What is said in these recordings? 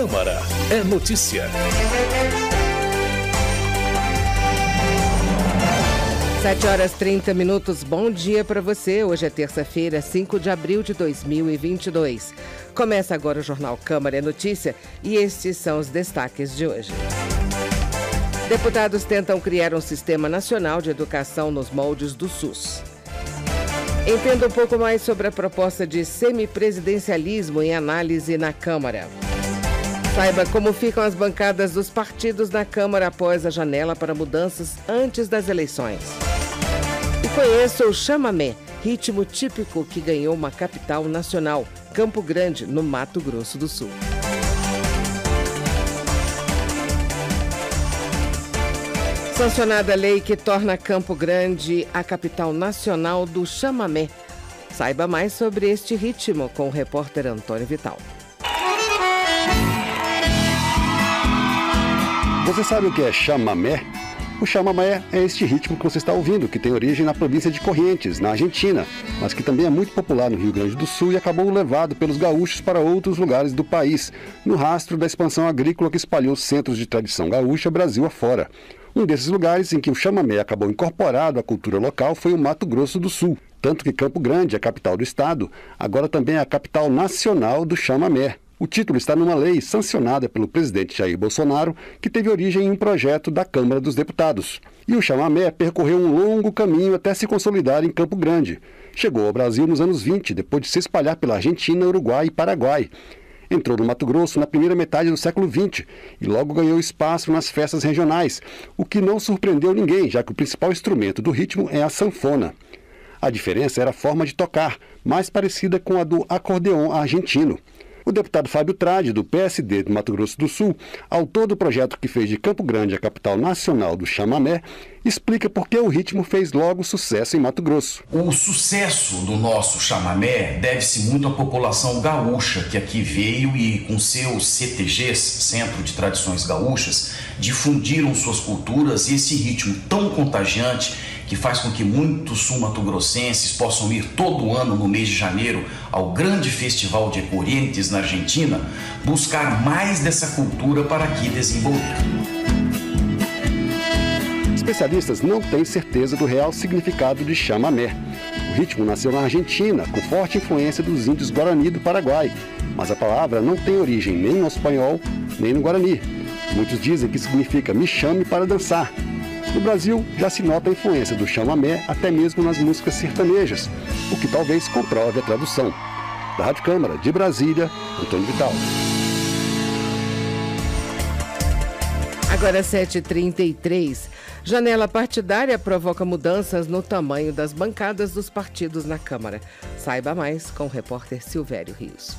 Câmara é notícia. 7h30. Bom dia para você. Hoje é terça-feira, 5 de abril de 2022. Começa agora o Jornal Câmara é Notícia e estes são os destaques de hoje. Deputados tentam criar um sistema nacional de educação nos moldes do SUS. Entenda um pouco mais sobre a proposta de semipresidencialismo em análise na Câmara. Saiba como ficam as bancadas dos partidos na Câmara após a janela para mudanças antes das eleições. E conheça o chamamé, ritmo típico que ganhou uma capital nacional, Campo Grande, no Mato Grosso do Sul. Sancionada a lei que torna Campo Grande a capital nacional do chamamé. Saiba mais sobre este ritmo com o repórter Antônio Vital. Você sabe o que é chamamé? O chamamé é este ritmo que você está ouvindo, que tem origem na província de Corrientes, na Argentina, mas que também é muito popular no Rio Grande do Sul e acabou levado pelos gaúchos para outros lugares do país, no rastro da expansão agrícola que espalhou centros de tradição gaúcha Brasil afora. Um desses lugares em que o chamamé acabou incorporado à cultura local foi o Mato Grosso do Sul, tanto que Campo Grande, a capital do estado, agora também é a capital nacional do chamamé. O título está numa lei sancionada pelo presidente Jair Bolsonaro, que teve origem em um projeto da Câmara dos Deputados. E o chamamé percorreu um longo caminho até se consolidar em Campo Grande. Chegou ao Brasil nos anos 20, depois de se espalhar pela Argentina, Uruguai e Paraguai. Entrou no Mato Grosso na primeira metade do século XX e logo ganhou espaço nas festas regionais, o que não surpreendeu ninguém, já que o principal instrumento do ritmo é a sanfona. A diferença era a forma de tocar, mais parecida com a do acordeon argentino. O deputado Fábio Trade, do PSD do Mato Grosso do Sul, autor do projeto que fez de Campo Grande a capital nacional do chamamé, explica por que o ritmo fez logo sucesso em Mato Grosso. O sucesso do nosso chamamé deve-se muito à população gaúcha que aqui veio e, com seus CTGs, Centro de Tradições Gaúchas, difundiram suas culturas e esse ritmo tão contagiante que faz com que muitos sul-mato-grossenses possam ir todo ano no mês de janeiro ao grande festival de Corrientes na Argentina, buscar mais dessa cultura para aqui desenvolver. Especialistas não têm certeza do real significado de chamamé. O ritmo nasceu na Argentina, com forte influência dos índios Guarani do Paraguai, mas a palavra não tem origem nem no espanhol, nem no Guarani. Muitos dizem que significa me chame para dançar. No Brasil, já se nota a influência do chamamé até mesmo nas músicas sertanejas, o que talvez comprove a tradução. Da Rádio Câmara, de Brasília, Antônio Vital. Agora 7h33. Janela partidária provoca mudanças no tamanho das bancadas dos partidos na Câmara. Saiba mais com o repórter Silvério Rios.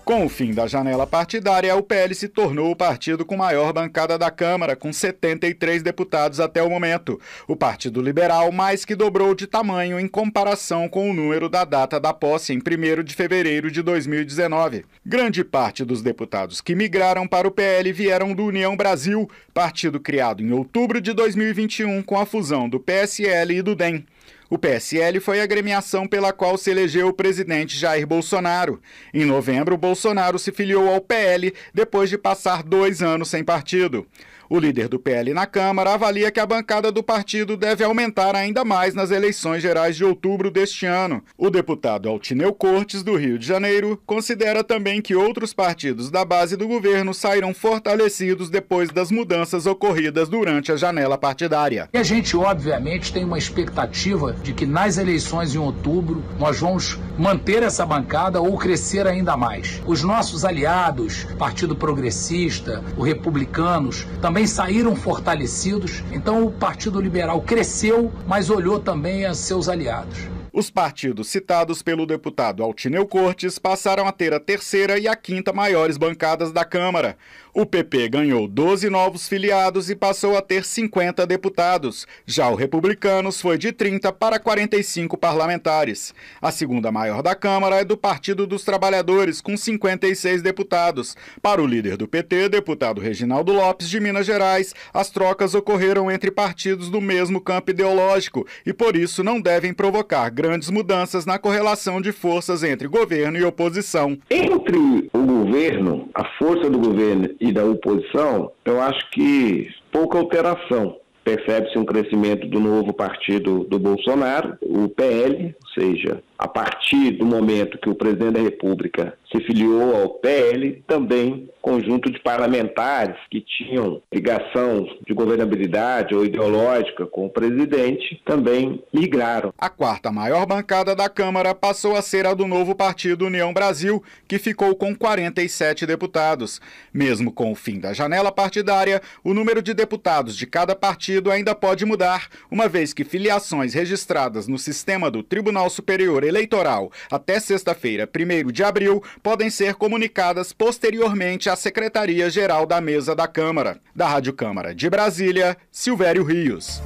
Com o fim da janela partidária, o PL se tornou o partido com maior bancada da Câmara, com 73 deputados até o momento. O Partido Liberal mais que dobrou de tamanho em comparação com o número da data da posse, em 1º de fevereiro de 2019. Grande parte dos deputados que migraram para o PL vieram do União Brasil, partido criado em outubro de 2021 com a fusão do PSL e do DEM. O PSL foi a agremiação pela qual se elegeu o presidente Jair Bolsonaro. Em novembro, Bolsonaro se filiou ao PL depois de passar 2 anos sem partido. O líder do PL na Câmara avalia que a bancada do partido deve aumentar ainda mais nas eleições gerais de outubro deste ano. O deputado Altineu Cortes, do Rio de Janeiro, considera também que outros partidos da base do governo sairão fortalecidos depois das mudanças ocorridas durante a janela partidária. E a gente, obviamente, tem uma expectativa de que nas eleições em outubro nós vamos manter essa bancada ou crescer ainda mais. Os nossos aliados, Partido Progressista, os Republicanos, também saíram fortalecidos, então o Partido Liberal cresceu, mas olhou também a seus aliados. Os partidos citados pelo deputado Altineu Cortes passaram a ter a 3ª e a 5ª maiores bancadas da Câmara. O PP ganhou 12 novos filiados e passou a ter 50 deputados. Já o Republicanos foi de 30 para 45 parlamentares. A 2ª maior da Câmara é do Partido dos Trabalhadores, com 56 deputados. Para o líder do PT, deputado Reginaldo Lopes, de Minas Gerais, as trocas ocorreram entre partidos do mesmo campo ideológico e, por isso, não devem provocar grandes mudanças na correlação de forças entre governo e oposição. Entre o governo, a força do governo e da oposição, eu acho que pouca alteração. Percebe-se um crescimento do novo partido do Bolsonaro, o PL, ou seja, a partir do momento que o presidente da República se filiou ao PL, também conjunto de parlamentares que tinham ligação de governabilidade ou ideológica com o presidente também migraram. A quarta maior bancada da Câmara passou a ser a do novo partido União Brasil, que ficou com 47 deputados. Mesmo com o fim da janela partidária, o número de deputados de cada partido ainda pode mudar, uma vez que filiações registradas no sistema do Tribunal Superior Eleitoral até sexta-feira, 1º de abril, podem ser comunicadas posteriormente à Secretaria-Geral da Mesa da Câmara. Da Rádio Câmara de Brasília, Silvério Rios.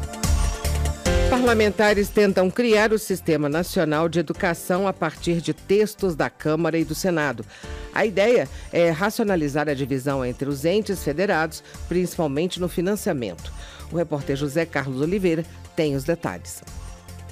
Parlamentares tentam criar o Sistema Nacional de Educação a partir de textos da Câmara e do Senado. A ideia é racionalizar a divisão entre os entes federados, principalmente no financiamento. O repórter José Carlos Oliveira tem os detalhes.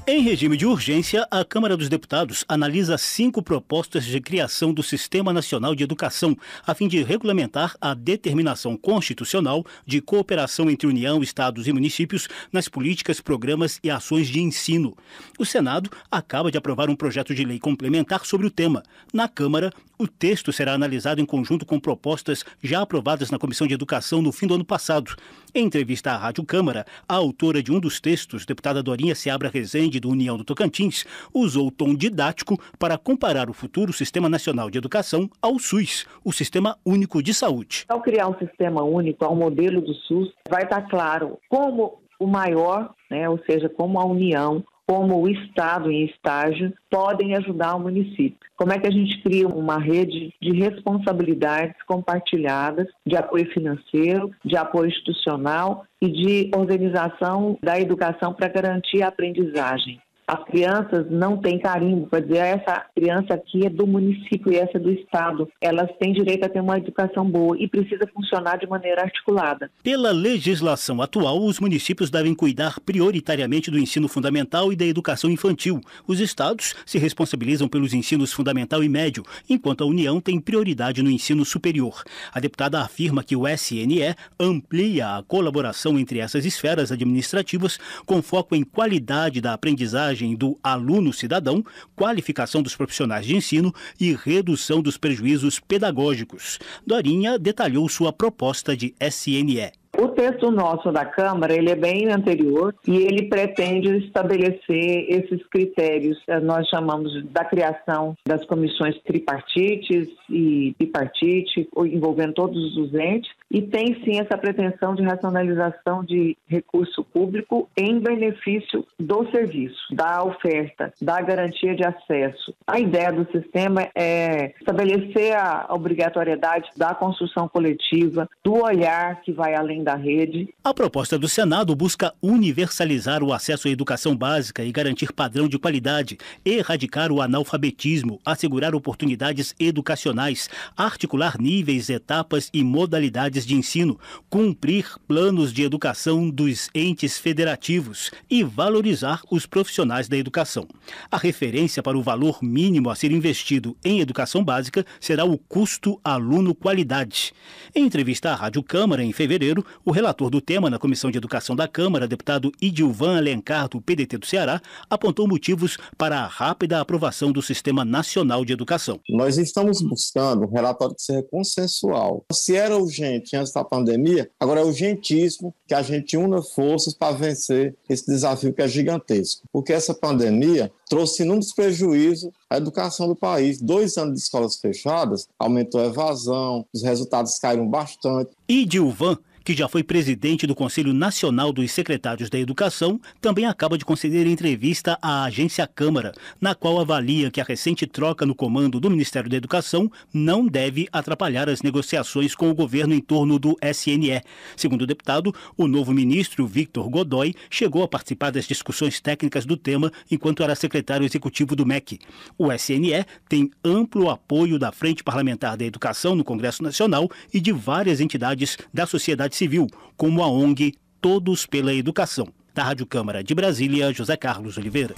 Em regime de urgência, a Câmara dos Deputados analisa 5 propostas de criação do Sistema Nacional de Educação, a fim de regulamentar a determinação constitucional de cooperação entre União, Estados e municípios nas políticas, programas e ações de ensino. O Senado acaba de aprovar um projeto de lei complementar sobre o tema. Na Câmara, o texto será analisado em conjunto com propostas já aprovadas na Comissão de Educação no fim do ano passado. Em entrevista à Rádio Câmara, a autora de um dos textos, deputada Dorinha Seabra Rezende, do União do Tocantins, usou o tom didático para comparar o futuro Sistema Nacional de Educação ao SUS, o Sistema Único de Saúde. Ao criar um sistema único, ao modelo do SUS, vai estar claro como o maior, ou seja, como a União, como o Estado em estágio, podem ajudar o município. Como é que a gente cria uma rede de responsabilidades compartilhadas, de apoio financeiro, de apoio institucional e de organização da educação para garantir a aprendizagem. As crianças não têm carimbo para dizer essa criança aqui é do município e essa é do Estado. Elas têm direito a ter uma educação boa e precisa funcionar de maneira articulada. Pela legislação atual, os municípios devem cuidar prioritariamente do ensino fundamental e da educação infantil. Os estados se responsabilizam pelos ensinos fundamental e médio, enquanto a União tem prioridade no ensino superior. A deputada afirma que o SNE amplia a colaboração entre essas esferas administrativas com foco em qualidade da aprendizagem do aluno cidadão, qualificação dos profissionais de ensino e redução dos prejuízos pedagógicos. Dorinha detalhou sua proposta de SNE. O texto nosso da Câmara, ele é bem anterior e ele pretende estabelecer esses critérios. Nós chamamos da criação das comissões tripartites e bipartite, envolvendo todos os entes, e tem sim essa pretensão de racionalização de recurso público em benefício do serviço, da oferta, da garantia de acesso. A ideia do sistema é estabelecer a obrigatoriedade da construção coletiva, do olhar que vai além da rede. A proposta do Senado busca universalizar o acesso à educação básica e garantir padrão de qualidade, erradicar o analfabetismo, assegurar oportunidades educacionais, articular níveis, etapas e modalidades de ensino, cumprir planos de educação dos entes federativos e valorizar os profissionais da educação. A referência para o valor mínimo a ser investido em educação básica será o custo aluno-qualidade. Em entrevista à Rádio Câmara, em fevereiro, o relator do tema na Comissão de Educação da Câmara, deputado Idilvan Alencar, do PDT do Ceará, apontou motivos para a rápida aprovação do Sistema Nacional de Educação. Nós estamos buscando um relatório que seja consensual. Se era urgente antes da pandemia, agora é urgentíssimo que a gente una forças para vencer esse desafio que é gigantesco. Porque essa pandemia trouxe inúmeros prejuízos à educação do país. 2 anos de escolas fechadas, aumentou a evasão, os resultados caíram bastante. Idilvan, que já foi presidente do Conselho Nacional dos Secretários da Educação, também acaba de conceder entrevista à agência Câmara, na qual avalia que a recente troca no comando do Ministério da Educação não deve atrapalhar as negociações com o governo em torno do SNE. Segundo o deputado, o novo ministro, Victor Godoy, chegou a participar das discussões técnicas do tema enquanto era secretário executivo do MEC. O SNE tem amplo apoio da Frente Parlamentar da Educação no Congresso Nacional e de várias entidades da sociedade civil, como a ONG Todos pela Educação. Da Rádio Câmara de Brasília, José Carlos Oliveira.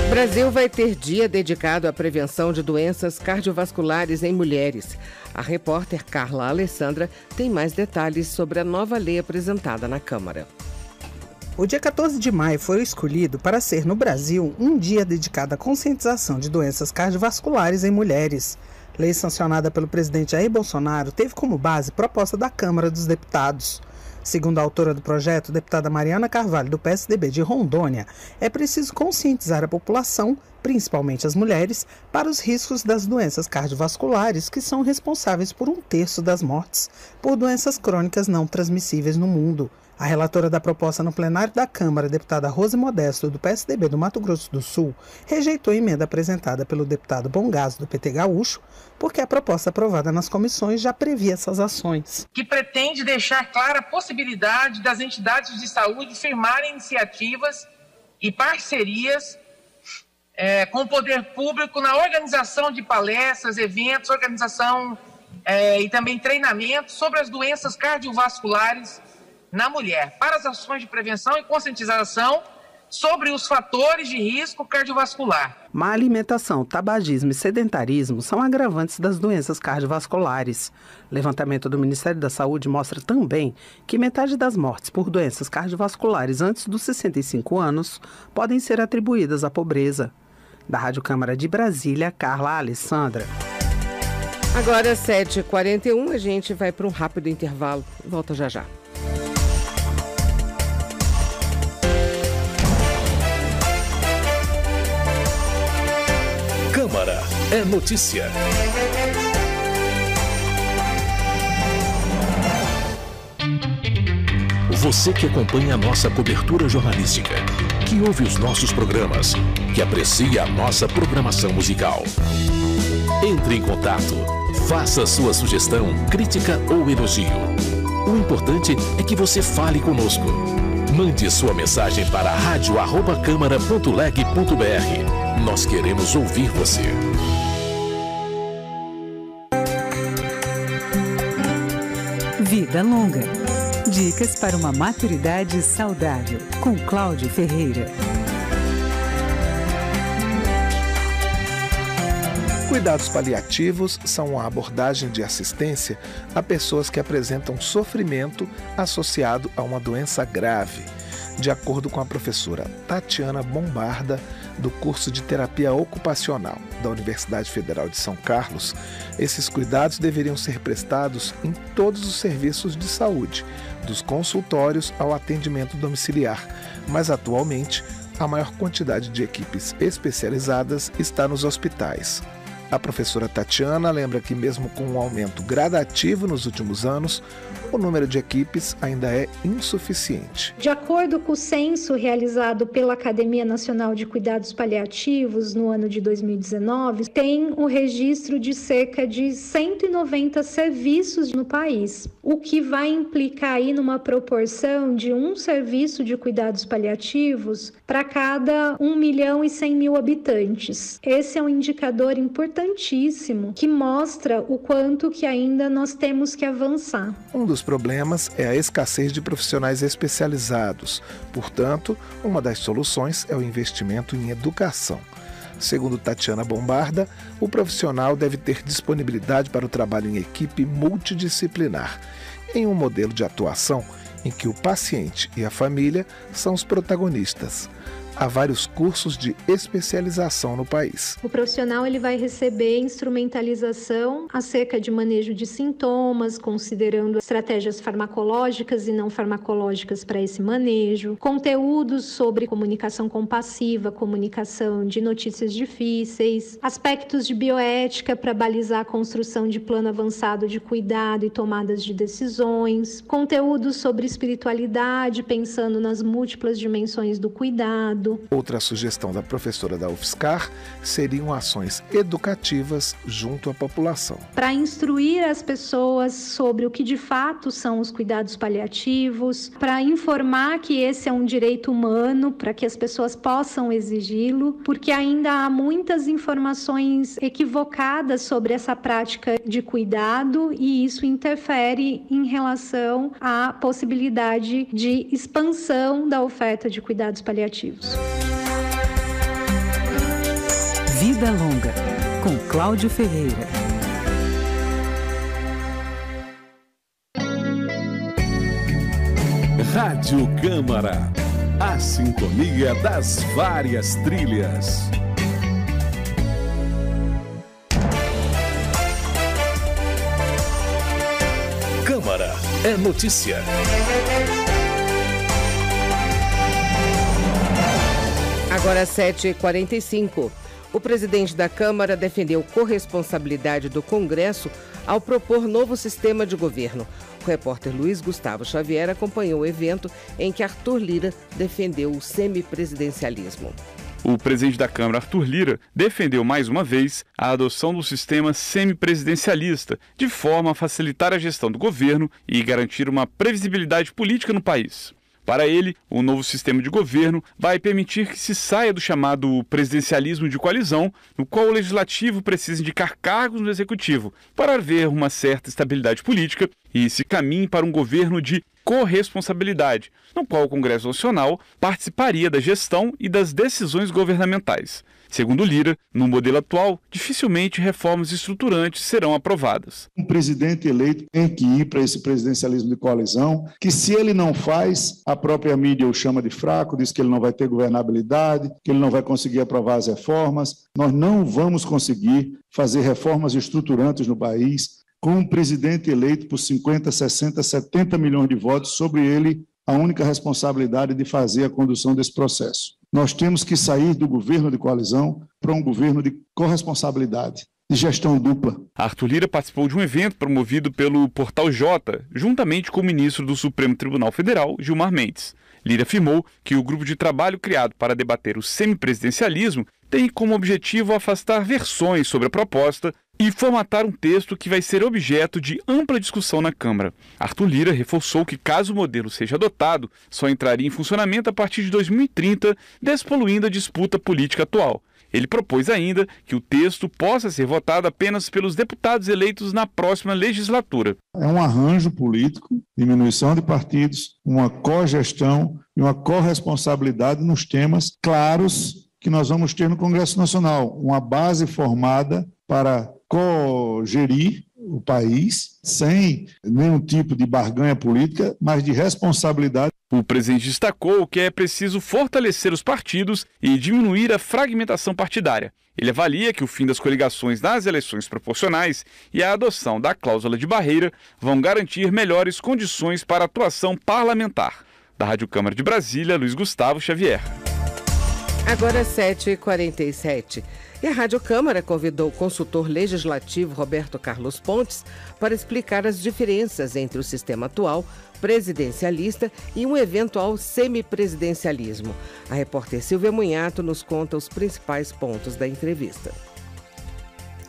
O Brasil vai ter dia dedicado à prevenção de doenças cardiovasculares em mulheres. A repórter Carla Alessandra tem mais detalhes sobre a nova lei apresentada na Câmara. O dia 14 de maio foi escolhido para ser, no Brasil, um dia dedicado à conscientização de doenças cardiovasculares em mulheres. Lei sancionada pelo presidente Jair Bolsonaro teve como base proposta da Câmara dos Deputados. Segundo a autora do projeto, deputada Mariana Carvalho, do PSDB de Rondônia, é preciso conscientizar a população, principalmente as mulheres, para os riscos das doenças cardiovasculares, que são responsáveis por 1/3 das mortes por doenças crônicas não transmissíveis no mundo. A relatora da proposta no plenário da Câmara, deputada Rose Modesto, do PSDB do Mato Grosso do Sul, rejeitou a emenda apresentada pelo deputado Bongaso, do PT Gaúcho, porque a proposta aprovada nas comissões já previa essas ações. Que pretende deixar clara a possibilidade das entidades de saúde firmarem iniciativas e parcerias com o poder público na organização de palestras, eventos, organização e também treinamento sobre as doenças cardiovasculares na mulher, para as ações de prevenção e conscientização sobre os fatores de risco cardiovascular. Má alimentação, tabagismo e sedentarismo são agravantes das doenças cardiovasculares. Levantamento do Ministério da Saúde mostra também que metade das mortes por doenças cardiovasculares antes dos 65 anos podem ser atribuídas à pobreza. Da Rádio Câmara de Brasília, Carla Alessandra. Agora, 7h41, a gente vai para um rápido intervalo. Volta já já. Câmara é notícia. Você que acompanha a nossa cobertura jornalística, que ouve os nossos programas, que aprecia a nossa programação musical. Entre em contato, faça sua sugestão, crítica ou elogio. O importante é que você fale conosco. Mande sua mensagem para radio@câmara.leg.br. Nós queremos ouvir você. Vida Longa. Dicas para uma maturidade saudável, com Cláudio Ferreira. Cuidados paliativos são uma abordagem de assistência a pessoas que apresentam sofrimento associado a uma doença grave. De acordo com a professora Tatiana Bombarda, do curso de Terapia Ocupacional da Universidade Federal de São Carlos, esses cuidados deveriam ser prestados em todos os serviços de saúde, dos consultórios ao atendimento domiciliar, mas atualmente a maior quantidade de equipes especializadas está nos hospitais. A professora Tatiana lembra que mesmo com um aumento gradativo nos últimos anos, o número de equipes ainda é insuficiente. De acordo com o censo realizado pela Academia Nacional de Cuidados Paliativos no ano de 2019, tem o registro de cerca de 190 serviços no país, o que vai implicar aí numa proporção de um serviço de cuidados paliativos para cada 1.100.000 habitantes. Esse é um indicador importantíssimo que mostra o quanto que ainda nós temos que avançar. Um dos problemas é a escassez de profissionais especializados. Portanto, uma das soluções é o investimento em educação. Segundo Tatiana Bombarda, o profissional deve ter disponibilidade para o trabalho em equipe multidisciplinar, em um modelo de atuação em que o paciente e a família são os protagonistas. Há vários cursos de especialização no país. O profissional ele vai receber instrumentalização acerca de manejo de sintomas, considerando estratégias farmacológicas e não farmacológicas para esse manejo, conteúdos sobre comunicação compassiva, comunicação de notícias difíceis, aspectos de bioética para balizar a construção de plano avançado de cuidado e tomadas de decisões, conteúdos sobre espiritualidade, pensando nas múltiplas dimensões do cuidado. Outra sugestão da professora da UFSCar seriam ações educativas junto à população. Para instruir as pessoas sobre o que de fato são os cuidados paliativos, para informar que esse é um direito humano, para que as pessoas possam exigi-lo, porque ainda há muitas informações equivocadas sobre essa prática de cuidado e isso interfere em relação à possibilidade de expansão da oferta de cuidados paliativos. Vida Longa, com Cláudio Ferreira. Rádio Câmara, a sintonia das várias trilhas. Câmara é notícia. Agora 7h45. O presidente da Câmara defendeu corresponsabilidade do Congresso ao propor novo sistema de governo. O repórter Luiz Gustavo Xavier acompanhou o evento em que Arthur Lira defendeu o semipresidencialismo. O presidente da Câmara, Arthur Lira, defendeu mais uma vez a adoção do sistema semipresidencialista, de forma a facilitar a gestão do governo e garantir uma previsibilidade política no país. Para ele, o novo sistema de governo vai permitir que se saia do chamado presidencialismo de coalizão, no qual o legislativo precisa indicar cargos no executivo para haver uma certa estabilidade política e se caminhe para um governo de corresponsabilidade, no qual o Congresso Nacional participaria da gestão e das decisões governamentais. Segundo Lira, no modelo atual, dificilmente reformas estruturantes serão aprovadas. Um presidente eleito tem que ir para esse presidencialismo de coalizão, que se ele não faz, a própria mídia o chama de fraco, diz que ele não vai ter governabilidade, que ele não vai conseguir aprovar as reformas. Nós não vamos conseguir fazer reformas estruturantes no país com um presidente eleito por 50, 60, 70 milhões de votos, sobre ele a única responsabilidade de fazer a condução desse processo. Nós temos que sair do governo de coalizão para um governo de corresponsabilidade, de gestão dupla. Arthur Lira participou de um evento promovido pelo Portal J, juntamente com o ministro do Supremo Tribunal Federal, Gilmar Mendes. Lira afirmou que o grupo de trabalho criado para debater o semipresidencialismo tem como objetivo afastar versões sobre a proposta e formatar um texto que vai ser objeto de ampla discussão na Câmara. Arthur Lira reforçou que, caso o modelo seja adotado, só entraria em funcionamento a partir de 2030, despoluindo a disputa política atual. Ele propôs ainda que o texto possa ser votado apenas pelos deputados eleitos na próxima legislatura. É um arranjo político, diminuição de partidos, uma cogestão e uma corresponsabilidade nos temas claros que nós vamos ter no Congresso Nacional. Uma base formada para cogerir o país sem nenhum tipo de barganha política, mas de responsabilidade. O presidente destacou que é preciso fortalecer os partidos e diminuir a fragmentação partidária. Ele avalia que o fim das coligações nas eleições proporcionais e a adoção da cláusula de barreira vão garantir melhores condições para a atuação parlamentar. Da Rádio Câmara de Brasília, Luiz Gustavo Xavier. Agora 7h47. E a Rádio Câmara convidou o consultor legislativo Roberto Carlos Pontes para explicar as diferenças entre o sistema atual, presidencialista, e um eventual semipresidencialismo. A repórter Silvia Munhato nos conta os principais pontos da entrevista.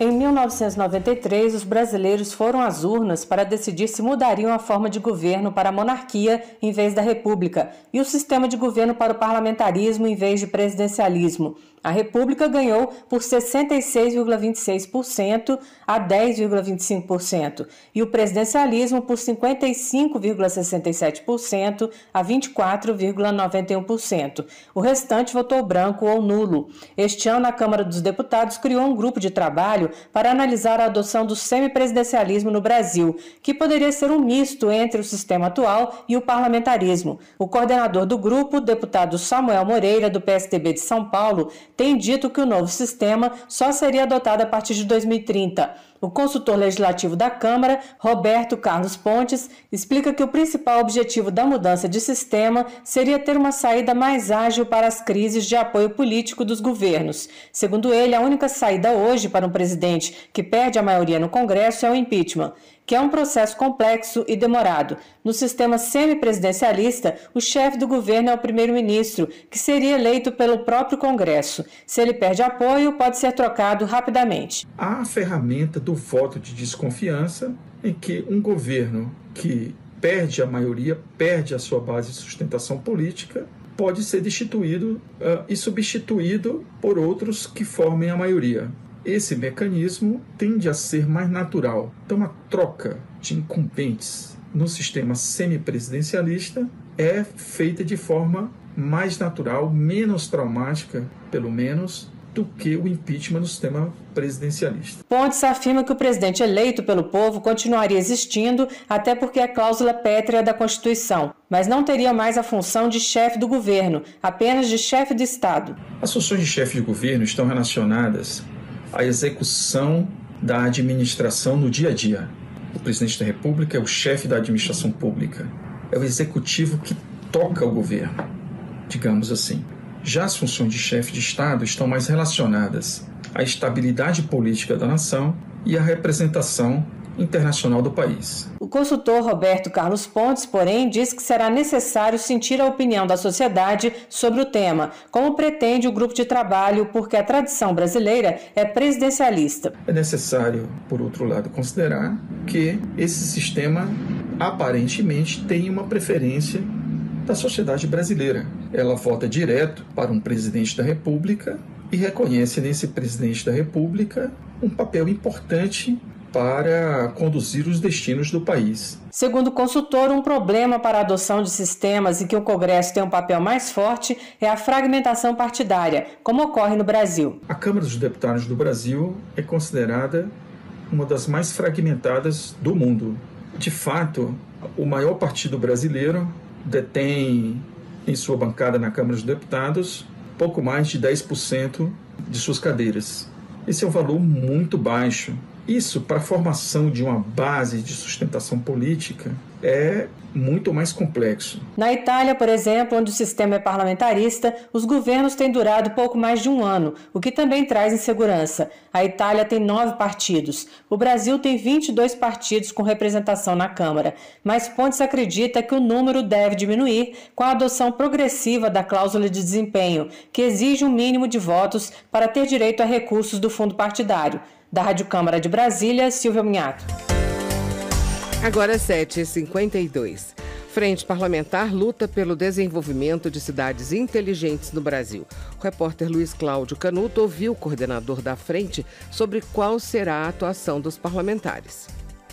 Em 1993, os brasileiros foram às urnas para decidir se mudariam a forma de governo para a monarquia em vez da república e o sistema de governo para o parlamentarismo em vez de presidencialismo. A República ganhou por 66,26% a 10,25% e o presidencialismo por 55,67% a 24,91%. O restante votou branco ou nulo. Este ano, a Câmara dos Deputados criou um grupo de trabalho para analisar a adoção do semipresidencialismo no Brasil, que poderia ser um misto entre o sistema atual e o parlamentarismo. O coordenador do grupo, o deputado Samuel Moreira, do PSDB de São Paulo, tem dito que o novo sistema só seria adotado a partir de 2030. O consultor legislativo da Câmara, Roberto Carlos Pontes, explica que o principal objetivo da mudança de sistema seria ter uma saída mais ágil para as crises de apoio político dos governos. Segundo ele, a única saída hoje para um presidente que perde a maioria no Congresso é o impeachment, que é um processo complexo e demorado. No sistema semipresidencialista, o chefe do governo é o primeiro-ministro, que seria eleito pelo próprio Congresso. Se ele perde apoio, pode ser trocado rapidamente. Há a ferramenta do voto de desconfiança, em que um governo que perde a maioria, perde a sua base de sustentação política, pode ser destituído e substituído por outros que formem a maioria. Esse mecanismo tende a ser mais natural. Então, a troca de incumbentes no sistema semipresidencialista é feita de forma mais natural, menos traumática, pelo menos, do que o impeachment no sistema presidencialista. Pontes afirma que o presidente eleito pelo povo continuaria existindo, até porque é cláusula pétrea da Constituição, mas não teria mais a função de chefe do governo, apenas de chefe do Estado. As funções de chefe de governo estão relacionadas à execução da administração no dia a dia. O presidente da República é o chefe da administração pública, é o executivo que toca o governo, digamos assim. Já as funções de chefe de Estado estão mais relacionadas à estabilidade política da nação e à representação internacional do país. O consultor Roberto Carlos Pontes, porém, diz que será necessário sentir a opinião da sociedade sobre o tema, como pretende o grupo de trabalho, porque a tradição brasileira é presidencialista. É necessário, por outro lado, considerar que esse sistema aparentemente tem uma preferência da sociedade brasileira. Ela vota direto para um presidente da República e reconhece nesse presidente da República um papel importante para conduzir os destinos do país. Segundo o consultor, um problema para a adoção de sistemas em que o Congresso tem um papel mais forte é a fragmentação partidária, como ocorre no Brasil. A Câmara dos Deputados do Brasil é considerada uma das mais fragmentadas do mundo. De fato, o maior partido brasileiro detém em sua bancada na Câmara dos Deputados pouco mais de 10% de suas cadeiras. Esse é um valor muito baixo. Isso, para a formação de uma base de sustentação política, é muito mais complexo. Na Itália, por exemplo, onde o sistema é parlamentarista, os governos têm durado pouco mais de um ano, o que também traz insegurança. A Itália tem 9 partidos. O Brasil tem 22 partidos com representação na Câmara. Mas Pontes acredita que o número deve diminuir com a adoção progressiva da cláusula de desempenho, que exige um mínimo de votos para ter direito a recursos do fundo partidário. Da Rádio Câmara de Brasília, Silvia Minhato. Agora 7h52. Frente Parlamentar luta pelo desenvolvimento de cidades inteligentes no Brasil. O repórter Luiz Cláudio Canuto ouviu o coordenador da frente sobre qual será a atuação dos parlamentares.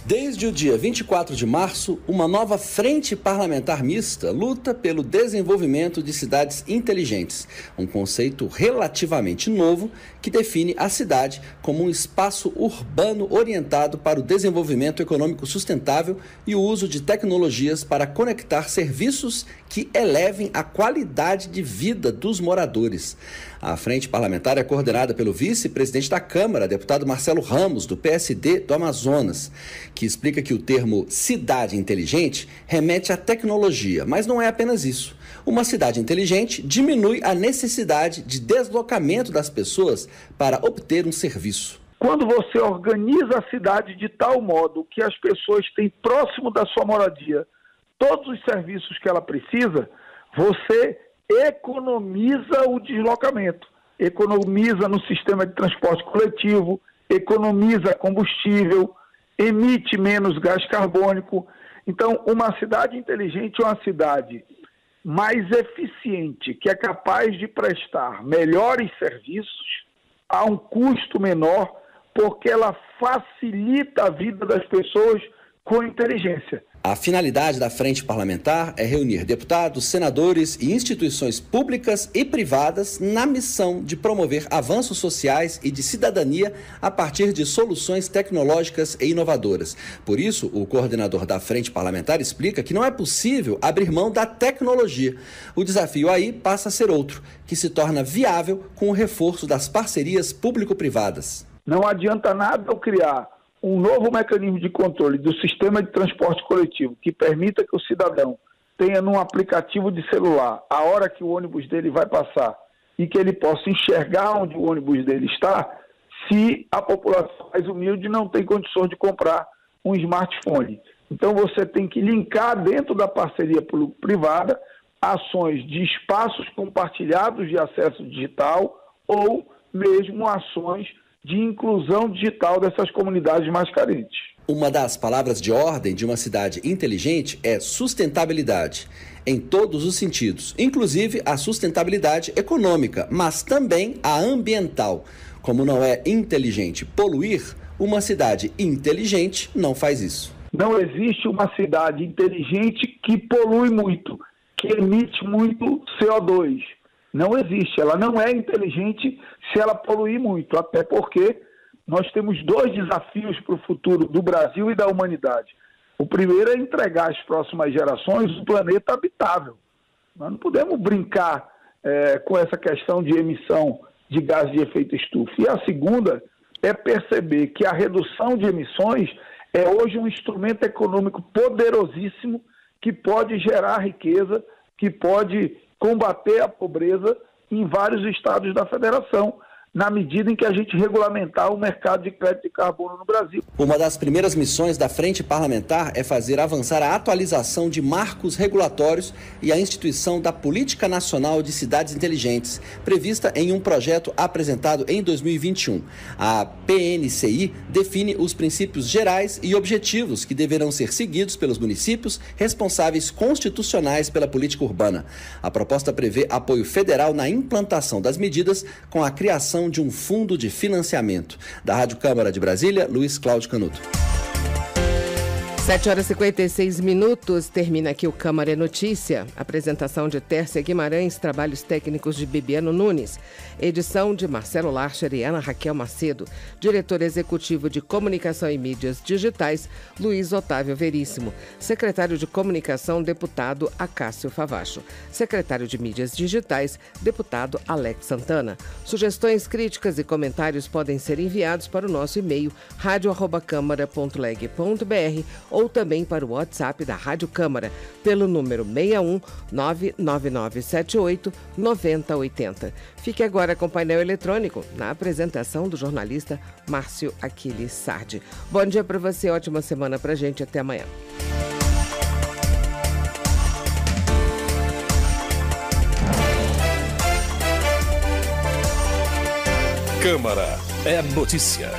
Desde o dia 24 de março, uma nova frente parlamentar mista luta pelo desenvolvimento de cidades inteligentes, um conceito relativamente novo que define a cidade como um espaço urbano orientado para o desenvolvimento econômico sustentável e o uso de tecnologias para conectar serviços que elevem a qualidade de vida dos moradores. A frente parlamentar é coordenada pelo vice-presidente da Câmara, deputado Marcelo Ramos, do PSD do Amazonas, que explica que o termo cidade inteligente remete à tecnologia, mas não é apenas isso. Uma cidade inteligente diminui a necessidade de deslocamento das pessoas para obter um serviço. Quando você organiza a cidade de tal modo que as pessoas têm próximo da sua moradia todos os serviços que ela precisa, você economiza o deslocamento, economiza no sistema de transporte coletivo, economiza combustível, emite menos gás carbônico. Então, uma cidade inteligente é uma cidade mais eficiente, que é capaz de prestar melhores serviços a um custo menor, porque ela facilita a vida das pessoas com inteligência. A finalidade da frente parlamentar é reunir deputados, senadores e instituições públicas e privadas na missão de promover avanços sociais e de cidadania a partir de soluções tecnológicas e inovadoras. Por isso, o coordenador da frente parlamentar explica que não é possível abrir mão da tecnologia. O desafio aí passa a ser outro, que se torna viável com o reforço das parcerias público-privadas. Não adianta nada eu criar um novo mecanismo de controle do sistema de transporte coletivo que permita que o cidadão tenha num aplicativo de celular a hora que o ônibus dele vai passar e que ele possa enxergar onde o ônibus dele está, se a população mais humilde não tem condições de comprar um smartphone. Então você tem que linkar dentro da parceria público-privada ações de espaços compartilhados de acesso digital ou mesmo ações de inclusão digital dessas comunidades mais carentes. Uma das palavras de ordem de uma cidade inteligente é sustentabilidade, em todos os sentidos, inclusive a sustentabilidade econômica, mas também a ambiental. Como não é inteligente poluir, uma cidade inteligente não faz isso. Não existe uma cidade inteligente que polui muito, que emite muito CO2. não existe. Ela não é inteligente se ela poluir muito, até porque nós temos 2 desafios para o futuro do Brasil e da humanidade. O primeiro é entregar às próximas gerações um planeta habitável. Nós não podemos brincar com essa questão de emissão de gás de efeito estufa. E a segunda é perceber que a redução de emissões é hoje um instrumento econômico poderosíssimo que pode gerar riqueza, que pode combater a pobreza em vários estados da federação, na medida em que a gente regulamentar o mercado de crédito de carbono no Brasil. Uma das primeiras missões da Frente Parlamentar é fazer avançar a atualização de marcos regulatórios e a instituição da Política Nacional de Cidades Inteligentes, prevista em um projeto apresentado em 2021. A PNCI define os princípios gerais e objetivos que deverão ser seguidos pelos municípios responsáveis constitucionais pela política urbana. A proposta prevê apoio federal na implantação das medidas com a criação de um fundo de financiamento. Da Rádio Câmara de Brasília, Luiz Cláudio Canuto. 7h56, termina aqui o Câmara é Notícia. Apresentação de Tércia Guimarães, trabalhos técnicos de Bibiano Nunes. Edição de Marcelo Larcher e Ana Raquel Macedo. Diretor executivo de Comunicação e Mídias Digitais, Luiz Otávio Veríssimo. Secretário de Comunicação, deputado Acácio Favacho. Secretário de Mídias Digitais, deputado Alex Santana. Sugestões, críticas e comentários podem ser enviados para o nosso e-mail radio@câmara.leg.br ou também para o WhatsApp da Rádio Câmara, pelo número 61 99978 9080. Fique agora com o painel eletrônico, na apresentação do jornalista Márcio Aquiles Sardi. Bom dia para você, ótima semana para a gente, até amanhã. Câmara é notícia.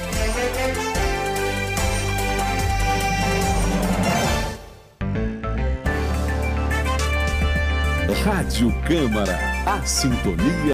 Rádio Câmara, a sintonia